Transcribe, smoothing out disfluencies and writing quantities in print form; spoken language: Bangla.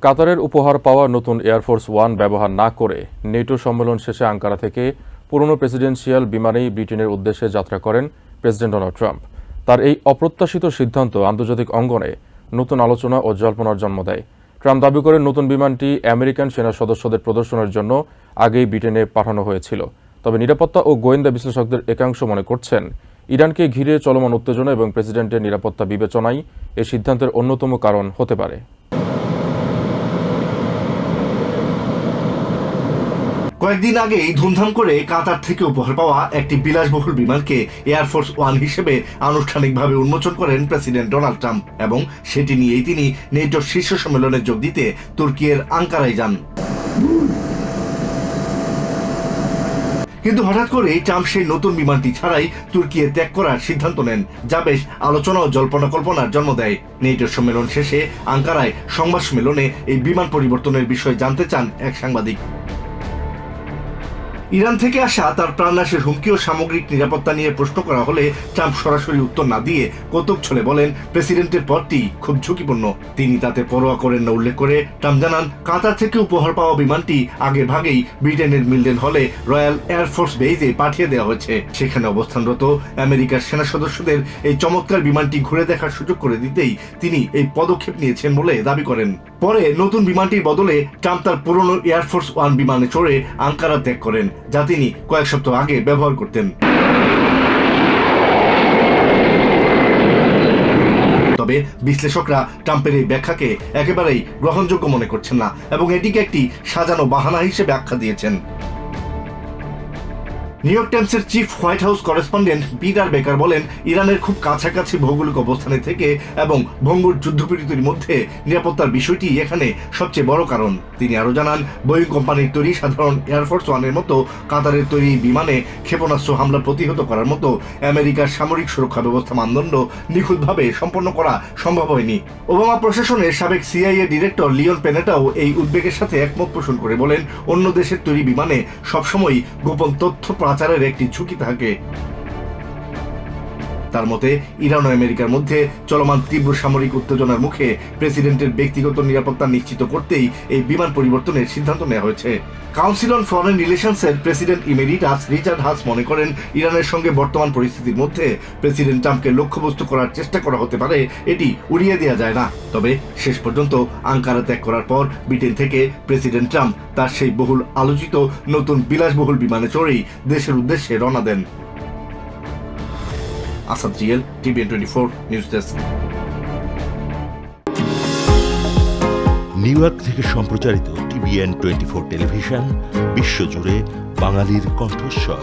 কাতারের উপহার পাওয়া নতুন এয়ারফোর্স ওয়ান ব্যবহার না করে নেটো সম্মেলন শেষে আঙ্কারা থেকে পুরনো প্রেসিডেন্সিয়াল বিমানেই ব্রিটেনের উদ্দেশ্যে যাত্রা করেন প্রেসিডেন্ট ডোনাল্ড ট্রাম্প। তার এই অপ্রত্যাশিত সিদ্ধান্ত আন্তর্জাতিক অঙ্গনে নতুন আলোচনা ও জল্পনার জন্ম দেয়। ট্রাম্প দাবি করেন নতুন বিমানটি আমেরিকান সেনা সদস্যদের প্রদর্শনের জন্য আগেই ব্রিটেনে পাঠানো হয়েছিল। তবে নিরাপত্তা ও গোয়েন্দা বিশ্লেষকদের একাংশ মনে করছেন ইরানকে ঘিরে চলমান উত্তেজনা এবং প্রেসিডেন্টের নিরাপত্তা বিবেচনাই এই সিদ্ধান্তের অন্যতম কারণ হতে পারে। কয়েকদিন আগেই ধুমধাম করে কাতার থেকে উপহার পাওয়া একটি বিলাসবহুল বিমানকে এয়ারফোর্স ওয়ান হিসেবে আনুষ্ঠানিকভাবে উন্মোচন করেন প্রেসিডেন্ট ডোনাল্ড ট্রাম্প এবং সেটি নিয়েই তিনি নেটোর শীর্ষ সম্মেলনে যোগ দিতে তুর্কির আঙ্কারায় যান। কিন্তু হঠাৎ করেই ট্রাম্প সেই নতুন বিমানটি ছাড়াই তুর্কি ত্যাগ করার সিদ্ধান্ত নেন, যা বেশ আলোচনা ও জল্পনা কল্পনার জন্ম দেয়। নেটোর সম্মেলন শেষে আঙ্কারায় সংবাদ সম্মেলনে এই বিমান পরিবর্তনের বিষয়ে জানতে চান এক সাংবাদিক। ইরান থেকে আসা তার প্রাণনাশের হুমকি ও সামগ্রিক নিরাপত্তা নিয়ে প্রশ্ন করা হলে ট্রাম্প সরাসরি উত্তর না দিয়ে কৌতুক ছলে বলেন, প্রেসিডেন্টের পদটি খুব ঝুঁকিপূর্ণ। তিনি তাতে পরোয়া করেন না উল্লেখ করে ট্রাম্প জানান, কাতার থেকে উপহার পাওয়া বিমানটি আগে ভাগেই ব্রিটেনের মিলডেন হলে রয়্যাল এয়ারফোর্স বেইজে পাঠিয়ে দেওয়া হয়েছে। সেখানে অবস্থানরত আমেরিকার সেনা সদস্যদের এই চমৎকার বিমানটি ঘুরে দেখার সুযোগ করে দিতেই তিনি এই পদক্ষেপ নিয়েছেন বলে দাবি করেন। পরে নতুন বিমানটির বদলে ট্রাম্প তার পুরনো এয়ারফোর্স ওয়ান বিমানে চড়ে আঙ্কারা ত্যাগ করেন, যা তিনি কয়েক সপ্তাহ আগে ব্যবহার করতেন। তবে বিশ্লেষকরা ট্রাম্পের এই ব্যাখ্যাকে একেবারেই গ্রহণযোগ্য মনে করছেন না এবং এটিকে একটি সাজানো বাহানা হিসেবে আখ্যা দিয়েছেন। নিউ ইয়র্ক টাইমসের chief White House correspondent Peter Baker বলেন, ইরানের খুব কাছাকাছি ভৌগোলিক অবস্থানে থেকে এবং ভঙ্গুর যুদ্ধবিরতির মধ্যে নিরাপত্তার বিষয়টি এখানে সবচেয়ে বড় কারণ। তিনি আরও জানান, বোয়িং কোম্পানির তৈরি সাধারণ এয়ারফোর্স ওয়ানের মতো কাতারের তৈরি বিমানে ক্ষেপণাস্ত্র হামলা প্রতিহত করার মতো আমেরিকার সামরিক সুরক্ষা ব্যবস্থা মানদণ্ড নিখুঁতভাবে সম্পন্ন করা সম্ভব হয়নি। ওবামা প্রশাসনের সাবেক সিআইএ ডিরেক্টর লিওন পেনেটাও এই উদ্বেগের সাথে একমত পোষণ করে বলেন, অন্য দেশের তৈরি বিমানে সবসময় গোপন তথ্য পাচারের একটি ঝুঁকি থাকে। তার মতে, ইরান ও আমেরিকার মধ্যে চলমান তীব্র সামরিক উত্তেজনার মুখে প্রেসিডেন্টের ব্যক্তিগত নিরাপত্তা নিশ্চিত করতেই এই বিমান পরিবর্তনের সিদ্ধান্ত নেওয়া হয়েছে। কাউন্সিল অন ফরেন রিলেশনসের প্রেসিডেন্ট ইমেরিটাস রিচার্ড হাস মনে করেন, ইরানের সঙ্গে বর্তমান পরিস্থিতির মধ্যে প্রেসিডেন্ট ট্রাম্পকে লক্ষ্যবস্তু করার চেষ্টা করা হতে পারে, এটি উড়িয়ে দেওয়া যায় না। তবে শেষ পর্যন্ত আঙ্কারা ত্যাগ করার পর ব্রিটেন থেকে প্রেসিডেন্ট ট্রাম্প তার সেই বহুল আলোচিত নতুন বিলাসবহুল বিমানে চড়েই দেশের উদ্দেশ্যে রওনা দেন। Asad GL, TVN 24 news desk. New York থেকে সম্প্রচারিত টিভিএন 24 টেলিভিশন বিশ্বজুড়ে বাঙালির কণ্ঠস্বর।